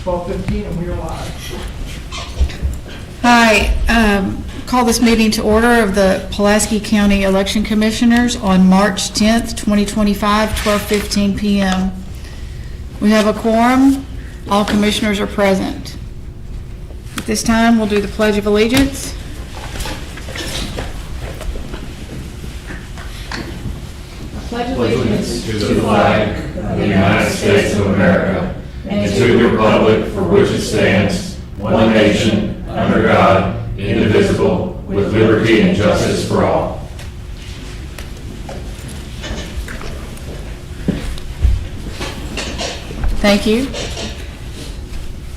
12:15, and we are live. Hi, call this meeting to order of the Pulaski County Election Commissioners on March 10th, 2025, 12:15 p.m. We have a quorum. All commissioners are present. At this time, we'll do the Pledge of Allegiance. Pledge Allegiance to the flag of the United States of America and to the republic for which it stands, one nation, under God, indivisible, with liberty and justice for all. Thank you.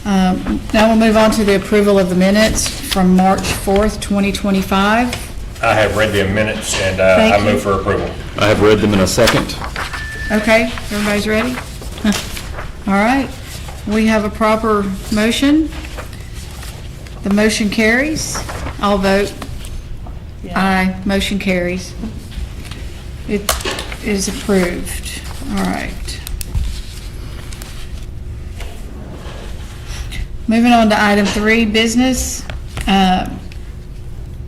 Now we'll move on to the approval of the minutes from March 4th, 2025. I have read the minutes and Thank I you. move for approval. I have read them in a second. Okay, everybody's ready? All right, we have a proper motion. The motion carries. I'll vote. Aye, motion carries. It is approved. All right. Moving on to item 3, business.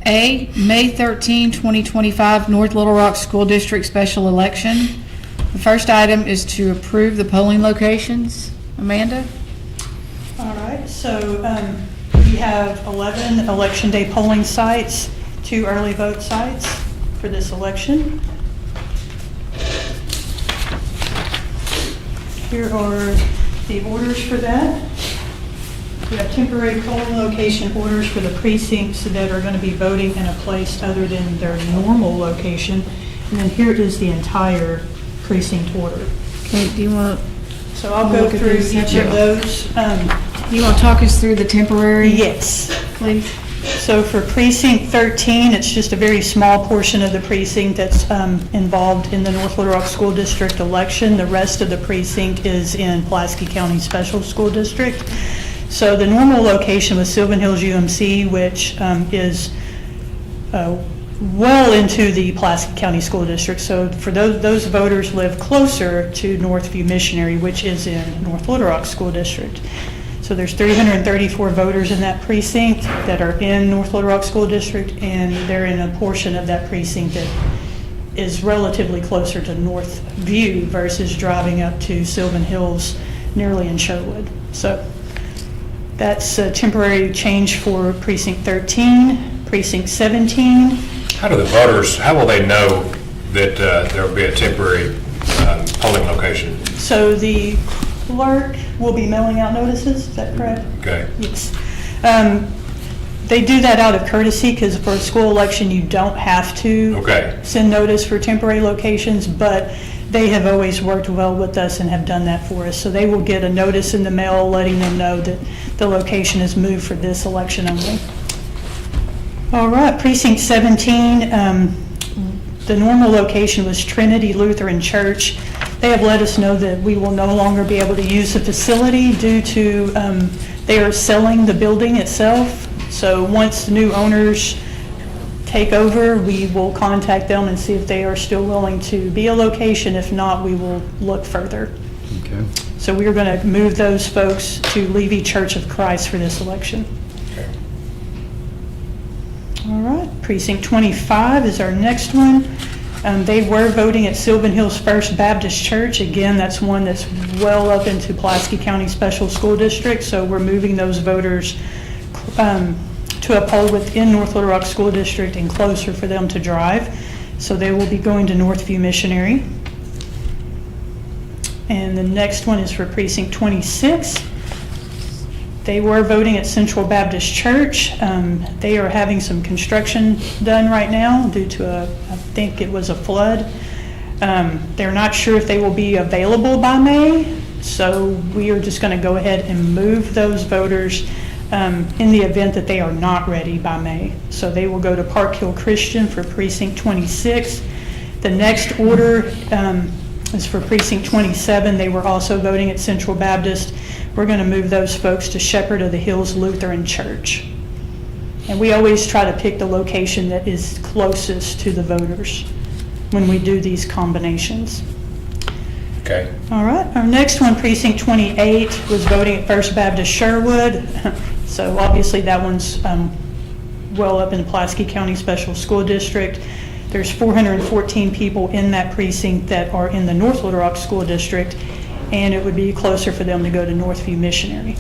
A, May 13, 2025, North Little Rock School District Special Election. The first item is to approve the polling locations. Amanda? All right, so we have 11 Election Day polling sites, 2 early vote sites for this election. Here are the orders for that. We have temporary polling location orders for the precincts that are going to be voting in a place other than their normal location. And then here is the entire precinct order. Okay, do you want So I'll go Look at through these each of those. to talk us through the temporary? Yes. Please. So for precinct 13, it's just a very small portion of the precinct that's involved in the North Little Rock School District election. The rest of the precinct is in Pulaski County Special School District. So the normal location was Sylvan Hills UMC, which is well into the Pulaski County School District. So for those voters live closer to Northview Missionary, which is in North Little Rock School District. So there's 334 voters in that precinct that are in North Little Rock School District, and they're in a portion of that precinct that is relatively closer to Northview versus driving up to Sylvan Hills, nearly in Sherwood. So that's a temporary change for precinct 13. Precinct 17. How do the voters, how will they know that there will be a temporary polling location? So the clerk will be mailing out notices, is that correct? Okay. Yes. They do that out of courtesy because for a school election, you don't have to send notice for temporary locations, but they have always worked well with us and have done that for us. So they will get a notice in the mail letting them know that the location is moved for this election only. All right, precinct 17, the normal location was Trinity Lutheran Church. They have let us know that we will no longer be able to use the facility due to they are selling the building itself. So once the new owners take over, we will contact them and see if they are still willing to be a location. If not, we will look further. Okay. So we are going to move those folks to Levy Church of Christ for this election. Okay. All right, precinct 25 is our next one. They were voting at Sylvan Hills First Baptist Church. Again, that's one that's well up into Pulaski County Special School District, so we're moving those voters to a poll within North Little Rock School District and closer for them to drive. So they will be going to Northview Missionary. And the next one is for precinct 26. They were voting at Central Baptist Church. They are having some construction done right now due to I think it was a flood. They're not sure if they will be available by May, so we are just going to go ahead and move those voters in the event that they are not ready by May. So they will go to Park Hill Christian for precinct 26. The next order is for precinct 27. They were also voting at Central Baptist. We're going to move those folks to Shepherd of the Hills Lutheran Church. And we always try to pick the location that is closest to the voters when we do these combinations. Okay. All right, our next one, precinct 28, was voting at First Baptist Sherwood. So obviously that one's well up in the Pulaski County Special School District. There's 414 people in that precinct that are in the North Little Rock School District, and it would be closer for them to go to Northview Missionary.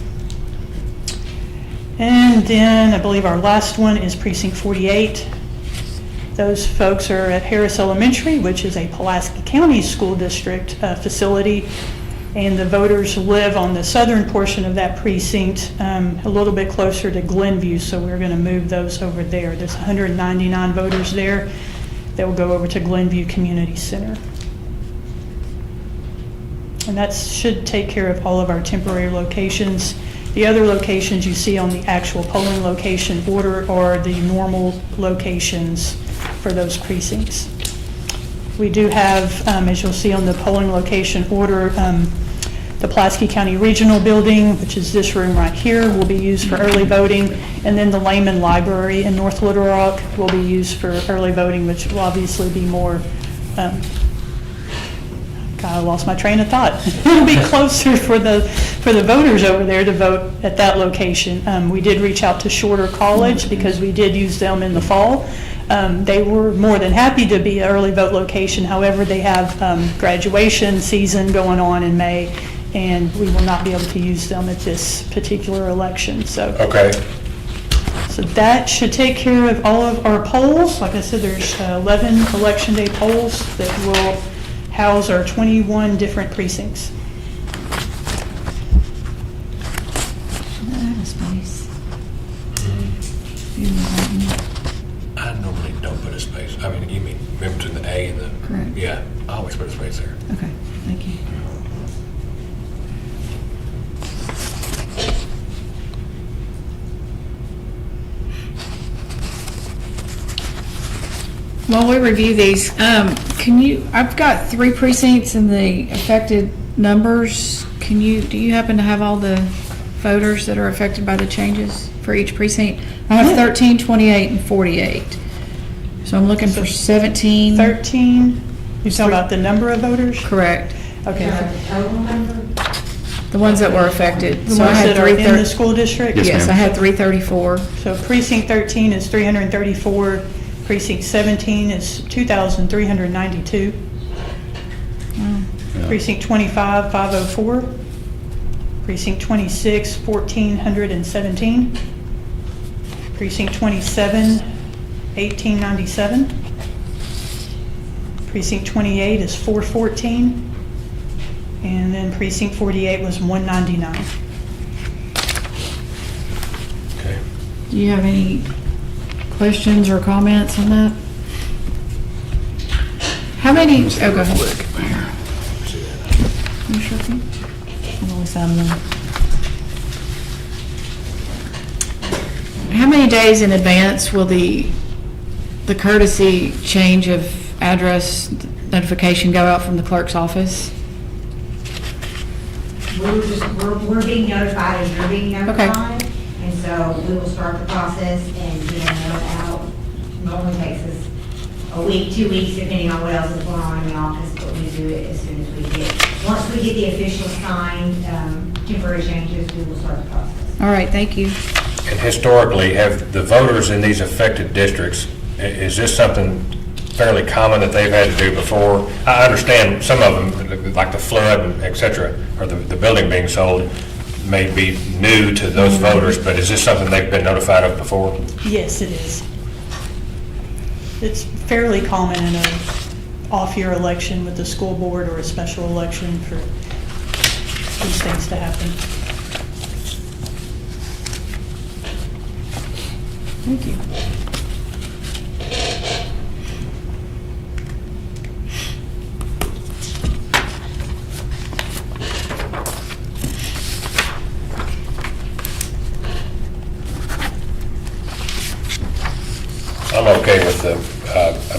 And then I believe our last one is precinct 48. Those folks are at Harris Elementary, which is a Pulaski County School District facility, and the voters live on the southern portion of that precinct, a little bit closer to Glenview, so we're going to move those over there. There's 199 voters there that will go over to Glenview Community Center. And that should take care of all of our temporary locations. The other locations you see on the actual polling location order are the normal locations for those precincts. We do have, as you'll see on the polling location order, the Pulaski County Regional Building, which is this room right here, will be used for early voting, and then the Lehman Library in North Little Rock will be used for early voting, which will obviously be more, I lost my train of thought. It'll be closer for the voters over there to vote at that location. We did reach out to Shorter College because we did use them in the fall. They were more than happy to be an early vote location. However, they have graduation season going on in May, and we will not be able to use them at this particular election. So, Okay. so that should take care of all of our polls. Like I said, there's 11 election day polls that will house our 21 different precincts. I have a space. I normally don't put a space. I mean, you mean between the A and the... Correct. Yeah, I always put a space there. Okay, thank you. While we review these, I've got 3 precincts and the affected numbers. Do you happen to have all the voters that are affected by the changes for each precinct? I have 13, 28, and 48. So I'm looking for 17. 13, you're talking about the number of voters? Correct. Okay. The ones that were affected. The So I ones had that are in the 330 school district? Yes, Yes, ma'am. I had 334. So precinct 13 is 334, precinct 17 is 2,392. Yeah. Precinct 25, 504. Precinct 26, 1,417. Precinct 27, 1,897. Precinct 28 is 414. And then precinct 48 was 199. Okay. Do you have any questions or comments on that? How many, oh, go ahead. You sure can? I've always had them. How many days in advance will the courtesy change of address notification go out from the clerk's office? We're being notified as you're being notified. And so we will start the process and get a note out. Normally takes us a week, 2 weeks, depending on what else is going on in the office, but we do it as soon as we once we get the official signed temporary changes, we will start the process. All right, thank you. And historically, have the voters in these affected districts, is this something fairly common that they've had to do before? I understand some of them, like the flood, and et cetera, or the building being sold, may be new to those voters, but is this something they've been notified of before? Yes, it is. It's fairly common in a off-year election with the school board or a special election for these things to happen. Thank you. I'm okay with the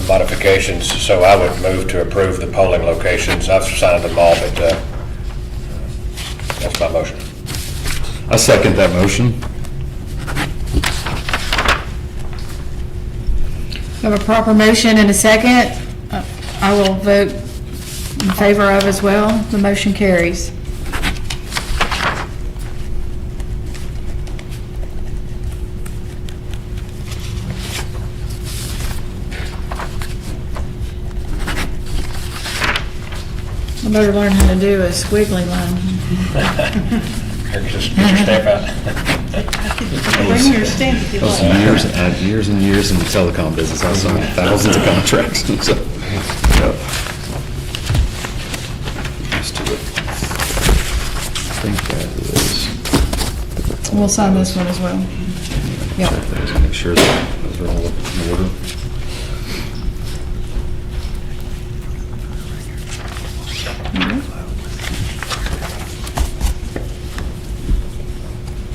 modifications, so I would move to approve the polling locations. I've signed them all, but that's my motion. I second that motion. We have a proper motion and a second. I will vote In favor of as well, the motion carries. I better learn how to do a squiggly line. Just get your stamp out. Bring your stamp if you Those like. years and years in the telecom business, I signed thousands of contracts, so. Yep. Used to it. I think that is. We'll sign this one as well. Yep. Check those and make sure that those are all in order.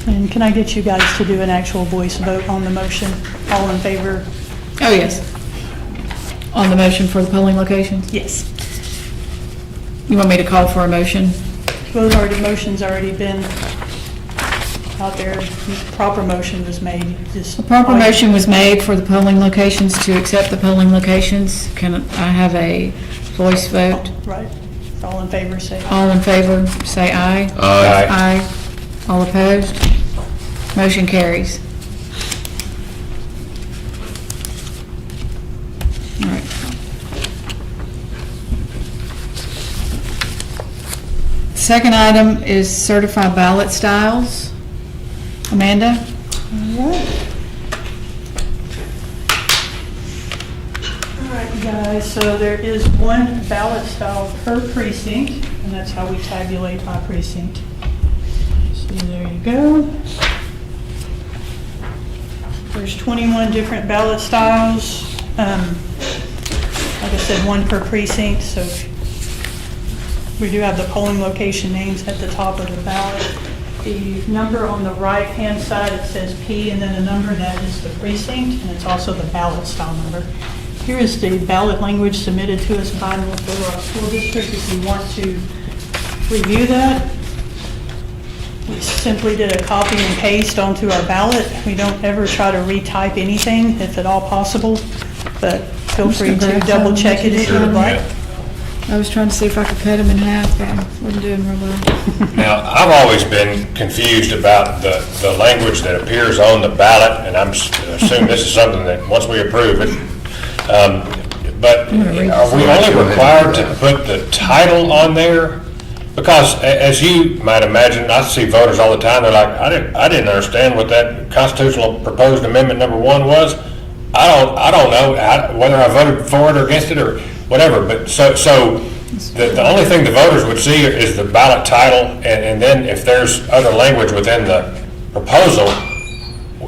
And can I get you guys to do an actual voice vote on the motion? All in favor? Oh, yes. On the motion for the polling locations? Yes. You want me to call for a motion? Motion's already been out there. Proper motion was made. Just A proper motion was made for the polling locations to accept the polling locations. Can I have a voice vote? Right. All in favor, say aye. All in favor, say aye. Aye. Aye. All opposed? Motion carries. All right. Second item is certified ballot styles. Amanda? All right, you guys, so there is one ballot style per precinct, and that's how we tabulate by precinct. So there you go. There's 21 different ballot styles. Like I said, one per precinct, so we do have the polling location names at the top of the ballot. The number on the right-hand side, it says P, and then the number that is the precinct, and it's also the ballot style number. Here is the ballot language submitted to us by North Little Rock School District. If you want to review that, we simply did a copy and paste onto our ballot. We don't ever try to retype anything, if at all possible, but feel free to double check it if you would like. I was trying to see if I could cut them in half, but I wasn't doing real well. Now, I've always been confused about the language that appears on the ballot, and I'm assuming this is something that, once we approve it, but are we only required to put the title on there? Because as you might imagine, I see voters all the time, they're like, I didn't understand what that constitutional proposed amendment number 1 was. I don't know whether I voted for it or against it or whatever, but so the only thing the voters would see is the ballot title, and then if there's other language within the proposal,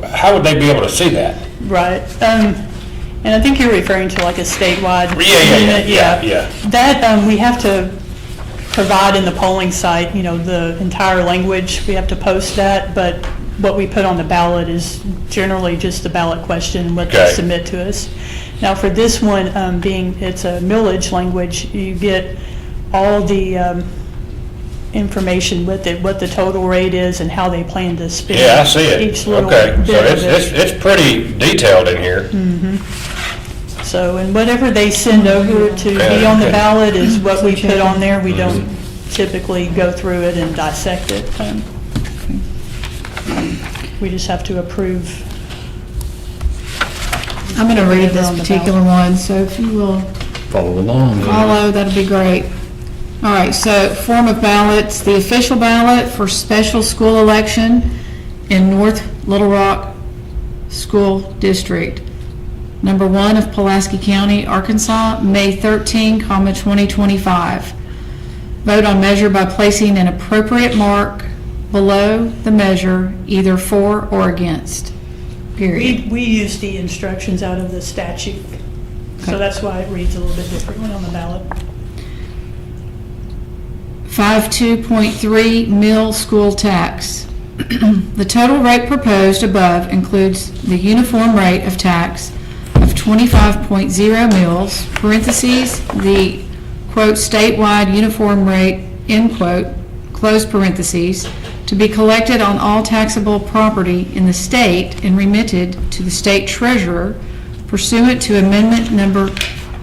how would they be able to see that? Right. And I think you're referring to like a statewide. Yeah. That, we have to provide in the polling site, the entire language. We have to post that, but what we put on the ballot is generally just the ballot question and what they Okay. submit to us. Now, for this one, being it's a millage language, you get all the information with it, what the total rate is and how they plan to spend. Yeah, I see it. Each little Okay, so bit of it. it's pretty detailed in here. So, and whatever they send over to be on the Okay. ballot is what we put on there. We don't typically go through it and dissect it. We just have to approve. I'm going to read this On the particular one, so if you will Follow along. follow, that'd be great. All right, so form of ballots, the official ballot for special school election in North Little Rock School District. Number 1 of Pulaski County, Arkansas, May 13, 2025. Vote on measure by placing an appropriate mark below the measure, either for or against, period. We use the instructions out of the statute, so that's why it reads a little bit differently on the ballot. 52.3 mil school tax. The total rate proposed above includes the uniform rate of tax of 25.0 mils, parentheses, the, quote, statewide uniform rate, end quote, close parentheses, to be collected on all taxable property in the state and remitted to the state treasurer pursuant to amendment number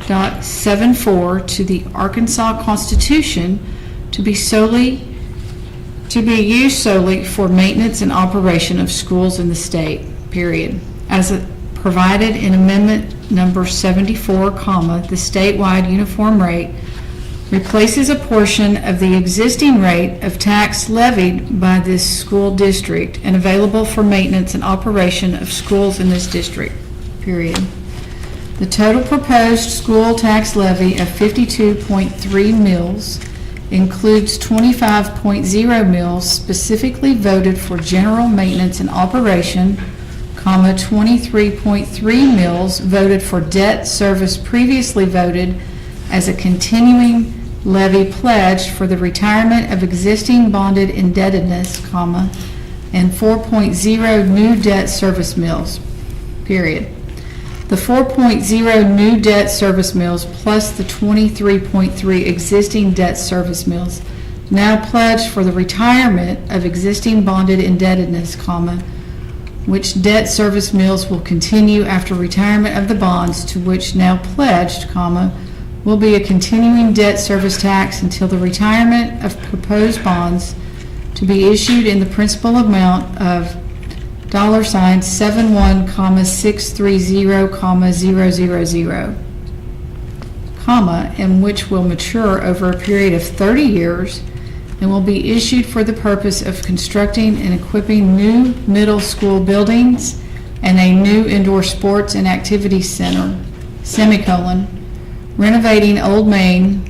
4.74 to the Arkansas Constitution to be used solely for maintenance and operation of schools in the state, period. As provided in Amendment Number 74, the statewide uniform rate replaces a portion of the existing rate of tax levied by this school district and available for maintenance and operation of schools in this district, period. The total proposed school tax levy of 52.3 mills includes 25.0 mills specifically voted for general maintenance and operation, 23.3 mills voted for debt service previously voted as a continuing levy pledged for the retirement of existing bonded indebtedness, and 4.0 new debt service mills, period. The 4.0 new debt service mills plus the 23.3 existing debt service mills now pledged for the retirement of existing bonded indebtedness, which debt service mills will continue after retirement of the bonds to which now pledged, will be a continuing debt service tax until the retirement of proposed bonds to be issued in the principal amount of $71,630,000, and which will mature over a period of 30 years and will be issued for the purpose of constructing and equipping new middle school buildings and a new indoor sports and activity center, renovating Old Main,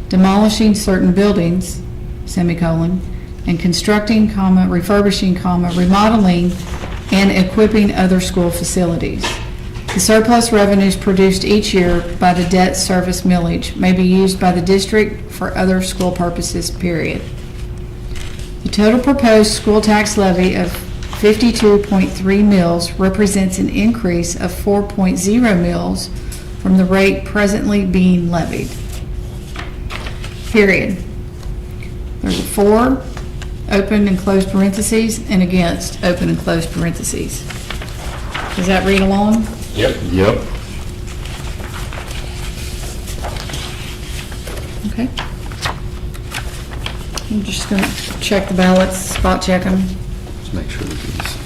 demolishing certain buildings, and constructing, refurbishing, remodeling, and equipping other school facilities. The surplus revenues produced each year by the debt service millage may be used by the district for other school purposes, period. The total proposed school tax levy of 52.3 mills represents an increase of 4.0 mills from the rate presently being levied, period. There's a for, open and closed parentheses, and against, open and closed parentheses. Does that read along? Yep. Yep. Okay. I'm just going to check the ballots, spot check them. Let's make sure that these.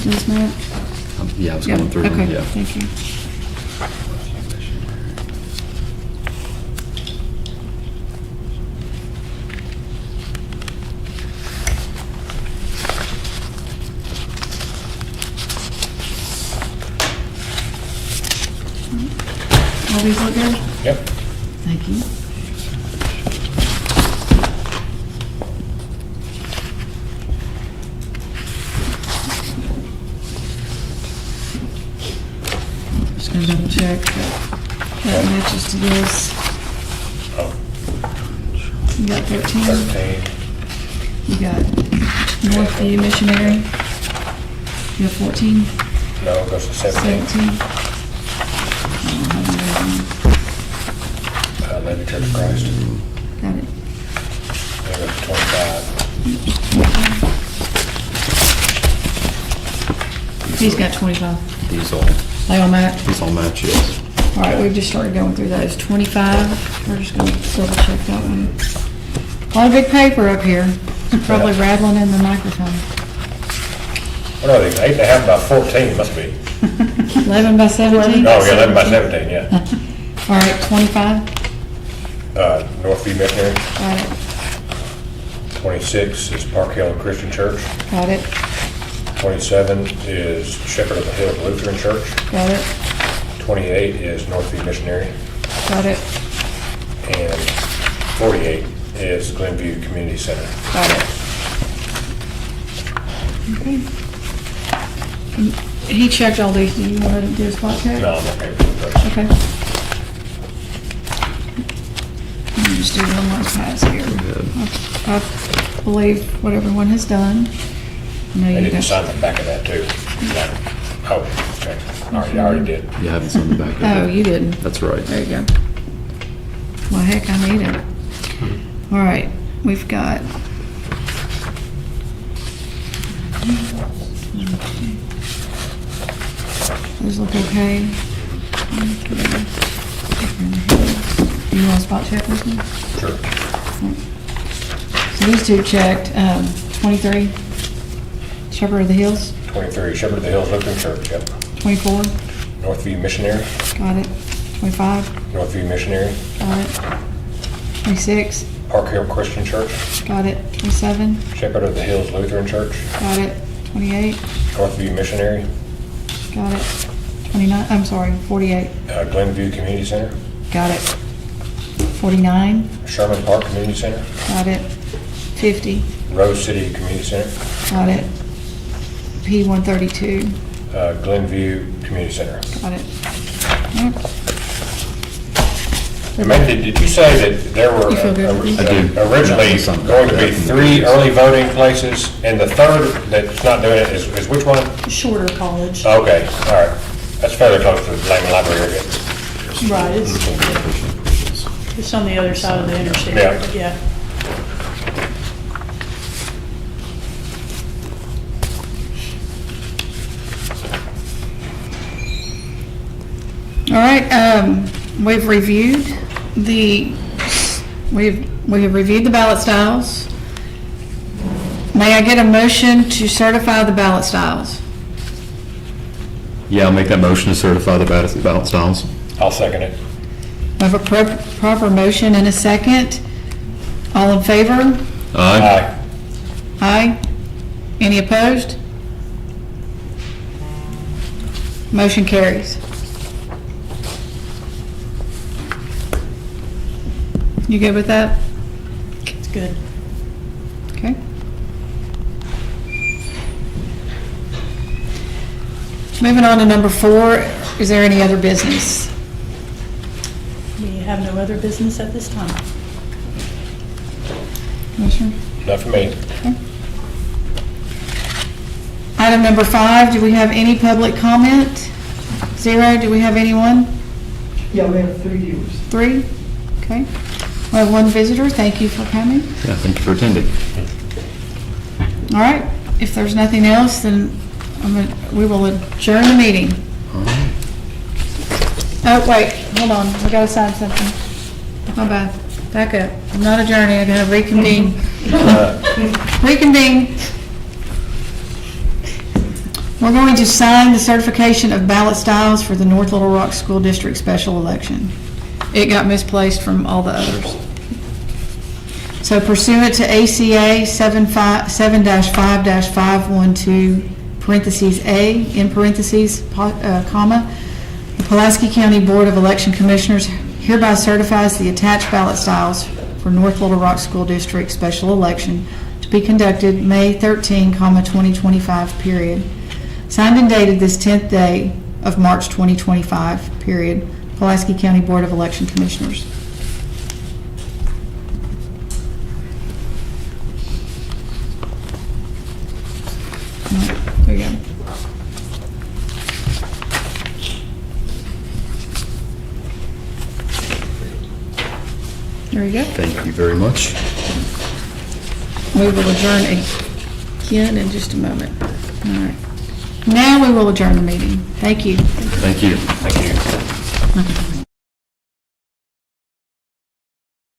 Ms. Matt? Yeah, I was going through them, Okay, yeah. thank you. All these look good? Yep. Thank you. Just gonna double check that matches to this. Oh, You got 13? 13. You got Northview Missionary? You have 14? No, it goes to 17. 17? Levy Church of Christ. Got it. It goes to 25. He's got 25. These all match? match, yes. All right, we've just started going through those. 25, we're just gonna double check that one. A lot of big paper up here. Probably rattling in the microphone. What are these, 8.5 by 14, must be. 11 by 17? Oh, yeah, 11 by 17, yeah. All right, 25, Northview Missionary. got it, 26 is Park Hill Christian Church. got it, 27 is Shepherd of the Hill Lutheran Church. got it, 28 is Northview Missionary. got it, And 48 is Glenview Community Center. got it. Okay. He checked all these, do you want to do a spot check? No, I'm okay with those. Okay. Let me just do one more pass here. I believe what everyone has done. I know They you didn't guys- sign the back of that, too. Oh, okay. I already did. You haven't signed the back of it. Oh, you didn't. That's right. There you go. Well, heck, I need it. All right, we've got. Those look okay. You want to spot check with me? Sure. So these two checked, 23, Shepherd of the Hills, 23, Shepherd of the Hills Lutheran Church, yep. 24, Northview Missionary, got it, 25, Northview Missionary, got it, 26, Park Hill Christian Church, got it, 27, Shepherd of the Hills Lutheran Church, got it, 28, Northview Missionary, got it, 29, I'm sorry, 48, Glenview Community Center, got it, 49, Sherman Park Community Center, got it, 50, Rose City Community Center, got it, P132, Glenview Community Center. got it. Yep. Amanda, did you say that there were You feel good? I do. originally going to be 3 early voting places, and the third that's not doing it is which one? Shorter college. Okay, all right. That's fairly close to the Lehman Library area. Right, it's on the other side of the interstate. Yeah. But yeah. All right, we've reviewed we have reviewed the ballot styles. May I get a motion to certify the ballot styles? Yeah, I'll make that motion to certify the ballot styles. I'll second it. I have a proper motion and a second. All in favor? Aye. Aye. Any opposed? Motion carries. You good with that? It's good. Okay. Moving on to number 4, is there any other business? We have no other business at this time. Commissioner? Not for me. Item number 5, do we have any public comment? 0, do we have anyone? Yeah, we have 3 viewers. 3, okay. We have 1 visitor, thank you for coming. Yeah, thank you for attending. All right, if there's nothing else, then we will adjourn the meeting. Oh, wait, hold on, I gotta sign something. My bad, back up. I'm not adjourning, I'm gonna reconvene. Reconvene. We're going to sign the certification of ballot styles for the North Little Rock School District special election. It got misplaced from all the others. So pursuant to ACA 7-5-512, parentheses A, in parentheses, comma, the Pulaski County Board of Election Commissioners hereby certifies the attached ballot styles for North Little Rock School District special election to be conducted May 13, 2025, period. Signed and dated this 10th day of March 2025, period. Pulaski County Board of Election Commissioners. There you go. There you go. Thank you very much. We will adjourn again in just a moment. All right. Now we will adjourn the meeting. Thank you. Thank you. Thank you.